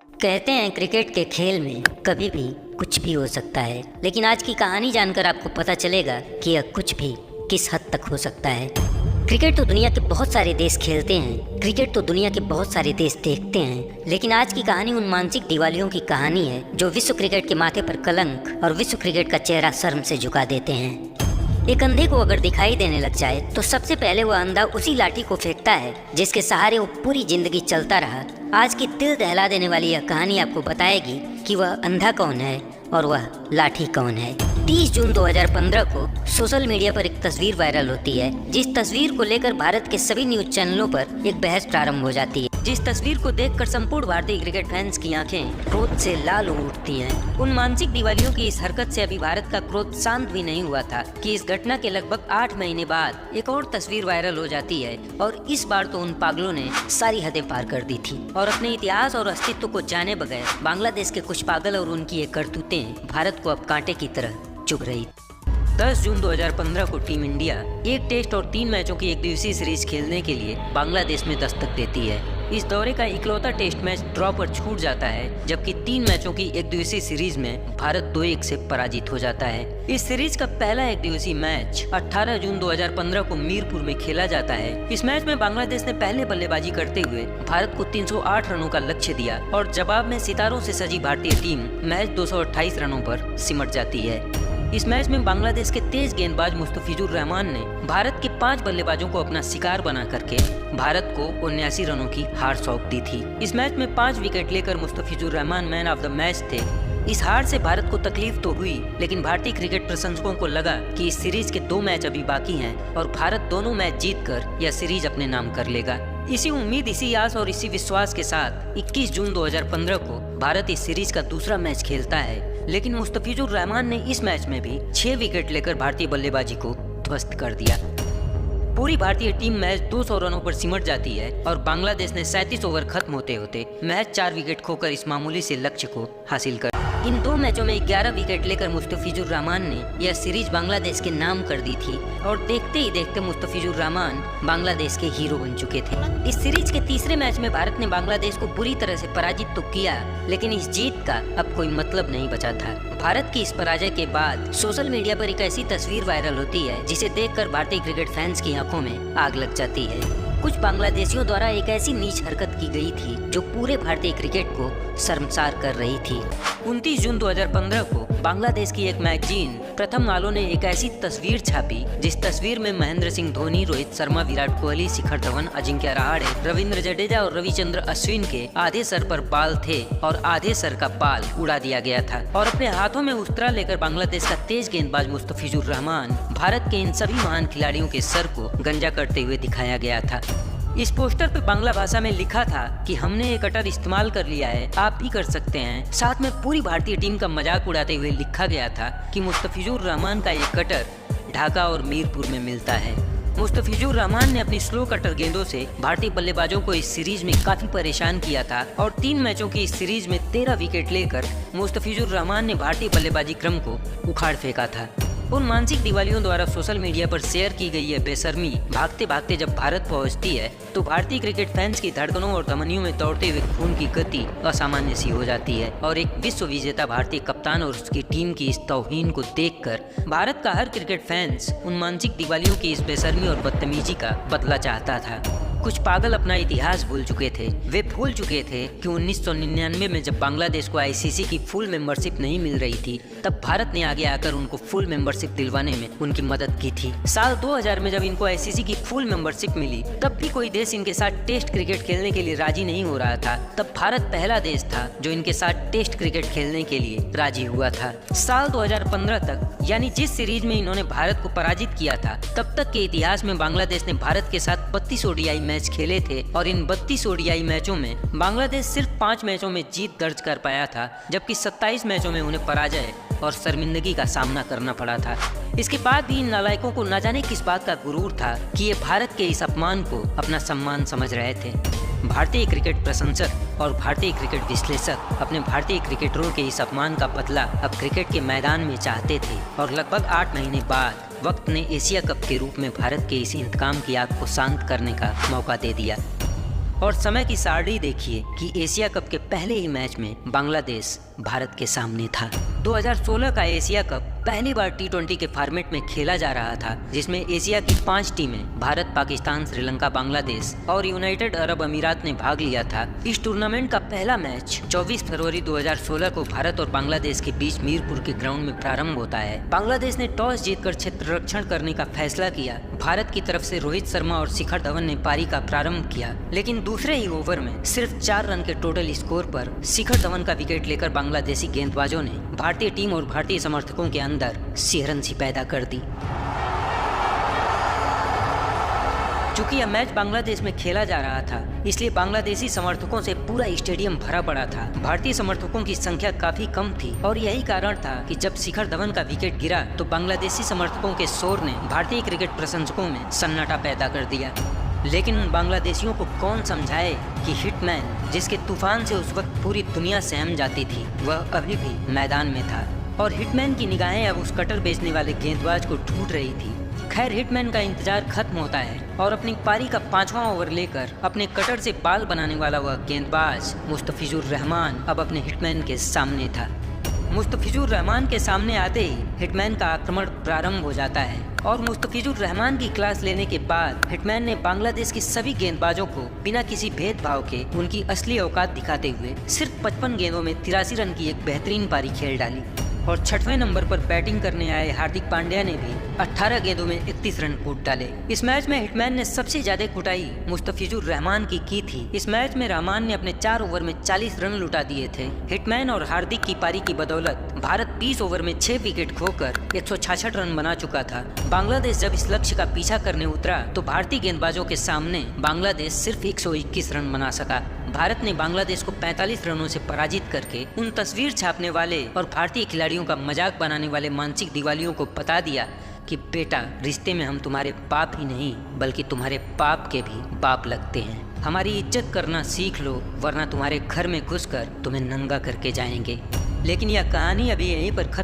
कहते हैं क्रिकेट के खेल में कभी भी कुछ भी हो सकता है, लेकिन आज की कहानी जानकर आपको पता चलेगा कि यह कुछ भी किस हद तक हो सकता है। क्रिकेट तो दुनिया के बहुत सारे देश खेलते हैं, क्रिकेट तो दुनिया के बहुत सारे देश देखते हैं, लेकिन आज की कहानी उन मानसिक दिवालियों की कहानी है जो विश्व क्रिकेट के माथे पर कलंक और विश्व क्रिकेट का चेहरा शर्म से झुका देते हैं। एक अंधे को अगर दिखाई देने लग जाए तो सबसे पहले वह अंधा उसी लाठी को फेंकता है जिसके सहारे वो पूरी जिंदगी चलता रहा। आज की दिल दहला देने वाली यह कहानी आपको बताएगी कि वह अंधा कौन है और वह लाठी कौन है। 30 जून 2015 को सोशल मीडिया पर एक तस्वीर वायरल होती है, जिस तस्वीर को लेकर भारत के सभी न्यूज चैनलों पर एक बहस प्रारंभ हो जाती है। जिस तस्वीर को देखकर संपूर्ण भारतीय क्रिकेट फैंस की आंखें क्रोध से लाल हो उठती हैं। उन मानसिक दिवालियों की इस हरकत से अभी भारत का क्रोध शांत भी नहीं हुआ था कि इस घटना के लगभग 8 महीने बाद एक और तस्वीर वायरल हो जाती है, और इस बार तो उन पागलों ने सारी हदें पार कर दी थी और अपने इतिहास और अस्तित्व को जाने बगैर बांग्लादेश के कुछ पागल और उनकी ये करतूतें भारत को अब कांटे की तरह चुभ रही। 10 जून 2015 को टीम इंडिया एक टेस्ट और 3 मैचों की एक दिवसीय सीरीज खेलने के लिए बांग्लादेश में दस्तक देती है। इस दौरे का इकलौता टेस्ट मैच ड्रॉ पर छूट जाता है, जबकि 3 मैचों की एक दिवसीय सीरीज में भारत 2-1 से पराजित हो जाता है। इस सीरीज का पहला एक दिवसीय मैच 18 जून 2015 को मीरपुर में खेला जाता है। इस मैच में बांग्लादेश ने पहले बल्लेबाजी करते हुए भारत को 308 रनों का लक्ष्य दिया और जवाब में सितारों से सजी भारतीय टीम मैच 228 रनों पर सिमट जाती है। इस मैच में बांग्लादेश के तेज गेंदबाज मुस्तफिजुर रहमान ने भारत के 5 बल्लेबाजों को अपना शिकार बना करके भारत को 79 रनों की हार सौंप दी थी। इस मैच में 5 विकेट लेकर Mustafizur Rahman man of the match थे। इस हार से भारत को तकलीफ तो हुई, लेकिन भारतीय क्रिकेट प्रशंसकों को लगा कि इस सीरीज के 2 मैच अभी बाकी हैं और भारत दोनों मैच जीतकर यह सीरीज अपने नाम कर लेगा। इसी उम्मीद, इसी आस और इसी विश्वास के साथ 21 जून 2015 को भारत इस सीरीज का दूसरा मैच खेलता है, लेकिन मुस्तफिजुर रहमान ने इस मैच में भी 6 विकेट लेकर भारतीय बल्लेबाजी को ध्वस्त कर दिया। पूरी भारतीय टीम मैच 200 रनों पर सिमट जाती है और बांग्लादेश ने 37 ओवर खत्म होते होते मैच 4 विकेट खोकर इस मामूली से लक्ष्य को हासिल कर। इन 2 मैचों में 11 विकेट लेकर मुस्तफिजुर रहमान ने यह सीरीज बांग्लादेश के नाम कर दी थी और देखते ही देखते मुस्तफिजुर रहमान बांग्लादेश के हीरो बन चुके थे। इस सीरीज के तीसरे मैच में भारत ने बांग्लादेश को बुरी तरह से पराजित तो किया, लेकिन इस जीत का अब कोई मतलब नहीं बचा था। भारत की इस पराजय के बाद सोशल मीडिया पर एक ऐसी तस्वीर वायरल होती है जिसे देखकर भारतीय क्रिकेट फैंस की आंखों में आग लग जाती है। कुछ बांग्लादेशियों द्वारा एक ऐसी नीच हरकत की गई थी जो पूरे भारतीय क्रिकेट को शर्मसार कर रही थी। 29 जून 2015 को बांग्लादेश की एक मैगजीन प्रथम आलो ने एक ऐसी तस्वीर छापी जिस तस्वीर में महेंद्र सिंह धोनी, रोहित शर्मा, विराट कोहली, शिखर धवन, अजिंक्य रहाणे, रविंद्र जडेजा और रविचंद्र अश्विन के आधे सर पर बाल थे और आधे सर का बाल उड़ा दिया गया था, और अपने हाथों में उस्तरा लेकर बांग्लादेश का तेज गेंदबाज मुस्तफिजुर रहमान भारत के इन सभी महान खिलाड़ियों के सर को गंजा करते हुए दिखाया गया था। इस पोस्टर पे बांग्ला भाषा में लिखा था कि हमने ये कटर इस्तेमाल कर लिया है, आप भी कर सकते हैं। साथ में पूरी भारतीय टीम का मजाक उड़ाते हुए लिखा गया था कि मुस्तफिजुर रहमान का ये कटर ढाका और मीरपुर में मिलता है। मुस्तफिजुर रहमान ने अपनी स्लो कटर गेंदों से भारतीय बल्लेबाजों को इस सीरीज में काफी परेशान किया था और 3 मैचों की इस सीरीज में 13 विकेट लेकर मुस्तफिजुर रहमान ने भारतीय बल्लेबाजी क्रम को उखाड़ फेंका था। उन मानसिक दिवालियों द्वारा सोशल मीडिया पर शेयर की गई है बेशर्मी भागते भागते जब भारत पहुंचती है तो भारतीय क्रिकेट फैंस की धड़कनों और धमनियों में दौड़ते हुए खून की गति असामान्य सी हो जाती है, और एक विश्व विजेता भारतीय कप्तान और उसकी टीम की इस तौहीन को देखकर भारत का हर क्रिकेट फैंस उन मानसिक दिवालियों की इस बेशर्मी और बदतमीजी का बदला चाहता था। कुछ पागल अपना इतिहास भूल चुके थे। वे भूल चुके थे कि 1999 में जब बांग्लादेश को आईसीसी की फुल मेंबरशिप नहीं मिल रही थी, तब भारत ने आगे आकर उनको फुल मेंबरशिप दिलवाने में उनकी मदद की थी। साल 2000 में जब इनको आईसीसी की फुल मेंबरशिप मिली, तब भी कोई देश इनके साथ टेस्ट क्रिकेट खेलने के लिए राजी नहीं हो रहा था। तब भारत पहला देश था जो इनके साथ टेस्ट क्रिकेट खेलने के लिए राजी हुआ था। साल 2015 तक, यानी जिस सीरीज में इन्होंने भारत को पराजित किया था, तब तक के इतिहास में बांग्लादेश ने भारत के साथ 32 ओडीआई मैच खेले थे और इन 32 ओडीआई मैचों में बांग्लादेश सिर्फ 5 मैचों में जीत दर्ज कर पाया था, जबकि 27 मैचों में उन्हें पराजय और शर्मिंदगी का सामना करना पड़ा था। इसके बाद भी इन नालायकों को न जाने किस बात का गुरूर था कि ये भारत के इस अपमान को अपना सम्मान समझ रहे थे। भारतीय क्रिकेट प्रशंसक और भारतीय क्रिकेट विश्लेषक अपने भारतीय क्रिकेटरों के इस अपमान का बदला अब क्रिकेट के मैदान में चाहते थे, और लगभग 8 महीने बाद वक्त ने एशिया कप के रूप में भारत के इस इंतकाम की आग को शांत करने का मौका दे दिया। और समय की सारणी देखिए कि एशिया कप के पहले ही मैच में बांग्लादेश भारत के सामने था। 2016 का एशिया कप पहली बार T20 के फॉर्मेट में खेला जा रहा था, जिसमें एशिया की 5 टीमें भारत, पाकिस्तान, श्रीलंका, बांग्लादेश और यूनाइटेड अरब अमीरात ने भाग लिया था। इस टूर्नामेंट का पहला मैच 24 फरवरी 2016 को भारत और बांग्लादेश के बीच मीरपुर के ग्राउंड में प्रारंभ होता है। बांग्लादेश ने टॉस जीतकर क्षेत्र रक्षण करने का फैसला किया। भारत की तरफ से रोहित शर्मा और शिखर धवन ने पारी का प्रारंभ किया, लेकिन दूसरे ही ओवर में सिर्फ 4 रन के टोटल स्कोर पर शिखर धवन का विकेट लेकर बांग्लादेशी गेंदबाजों ने भारतीय टीम और भारतीय समर्थकों के अंदर सिहरन सी पैदा कर दी। चूंकि यह मैच बांग्लादेश में खेला जा रहा था, इसलिए बांग्लादेशी समर्थकों से पूरा स्टेडियम भरा पड़ा था। भारतीय समर्थकों की संख्या काफी कम थी और यही कारण था कि जब शिखर धवन का विकेट गिरा तो बांग्लादेशी समर्थकों के शोर ने भारतीय क्रिकेट प्रशंसकों में सन्नाटा पैदा कर दिया। लेकिन उन बांग्लादेशियों को कौन समझाए कि हिटमैन, जिसके तूफान से उस वक्त पूरी दुनिया सहम जाती थी, वह अभी भी मैदान में था और हिटमैन की निगाहें अब उस कटर बेचने वाले गेंदबाज को ढूंढ रही थी। खैर, हिटमैन का इंतजार खत्म होता है और अपनी पारी का 5वां ओवर लेकर अपने कटर से बाल बनाने वाला वह गेंदबाज मुस्तफिजुर रहमान अब अपने हिटमैन के सामने था। मुस्तफिजुर रहमान के सामने आते ही हिटमैन का आक्रमण प्रारंभ हो जाता है और मुस्तफिजुर रहमान की क्लास लेने के बाद हिटमैन ने बांग्लादेश के सभी गेंदबाजों को बिना किसी भेदभाव के उनकी असली औकात दिखाते हुए सिर्फ 55 गेंदों में 83 रन की एक बेहतरीन पारी खेल डाली। और 6वें नंबर पर बैटिंग करने आए हार्दिक पांड्या ने भी 18 गेंदों में 31 रन कूट डाले। इस मैच में हिटमैन ने सबसे ज्यादा कुटाई मुस्तफिजुर रहमान की थी। इस मैच में रहमान ने अपने 4 ओवर में 40 रन लुटा दिए थे। हिटमैन और हार्दिक की पारी की बदौलत भारत 20 ओवर में 6 विकेट खोकर 166 रन बना चुका था। बांग्लादेश जब इस लक्ष्य का पीछा करने उतरा तो भारतीय गेंदबाजों के सामने बांग्लादेश सिर्फ 121 रन बना सका। भारत ने बांग्लादेश को 45 रनों से पराजित करके उन तस्वीर छापने वाले और भारतीय खिलाड़ियों का मजाक बनाने वाले मानसिक दिवालियों को बता दिया कि बेटा, रिश्ते में हम तुम्हारे बाप ही नहीं बल्कि तुम्हारे बाप के भी बाप लगते हैं। हमारी इज्जत करना सीख लो, वरना तुम्हारे घर में घुसकर तुम्हें नंगा करके जाएंगे। लेकिन यह कहानी अभी यहीं पर खत्म